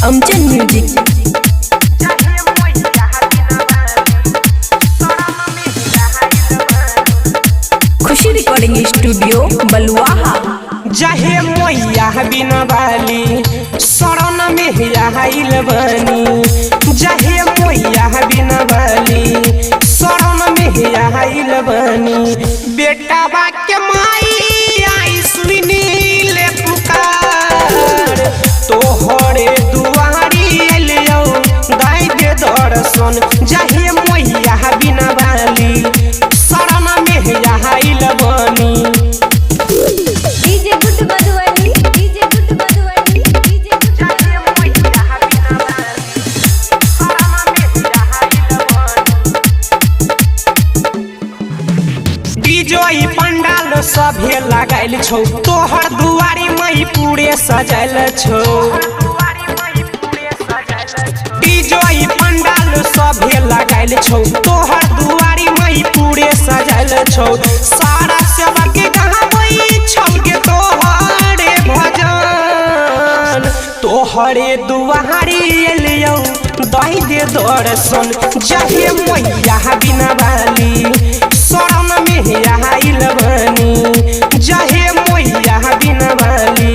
Amjad music. खुशी recording studio बलुआहा। जहे मैया बिना बाली शरण में आइल बनी। जहे मैया बिना बाली शरण में आइल बनी। बेटा बा के माई आई सुनी ले पुकार। तोहरे दुआरी एलियो दाई दे दर्शन। जहे मैया बिना बाली शरण में आइल बनी। डीजे पंडाल सभे लगाइल छौ। तोहर दुआरी मई पूरे सजाइल छौ। डीजे पंडाल सभे लगाइल छौ। तोहर दुआरी मई पूरे सजाइल छौ। सारा सेवा के गावई छौ के तोहरे भजन। तोहरे दुआरी एलियो दाई दे दर्शन। जहे मैया बिना बाली शरण में आइल बनी। जहे मैया बिना बाली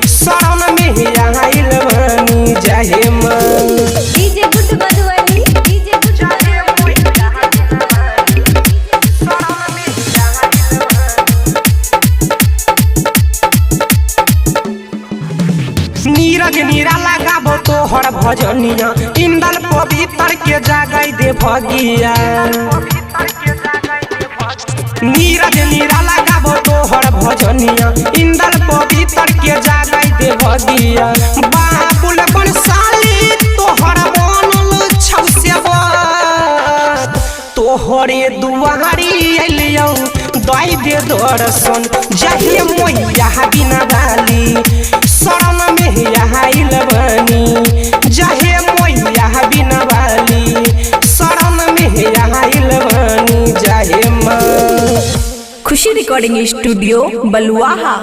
शरण में आइल बनी। जहे नीरज निराला गाबो तोहर भजनिया। इंदल पवित्र के जागाई दे भगिया। नीरज निराला गाबो तोहर भजनिया। इंदल पवित्र के जागाई दे भगिया। बाबुल बंसाली तोहर बनल छौ सेवक। तोहरे दुआरी एलियो दाई दे दर्शन। जहे मैया बिना बाली शरण में आइल बनी। जहे मैया बिना बाली शरण में आइल बनी। जहे खुशी रिकॉर्डिंग स्टूडियो बलुआहा।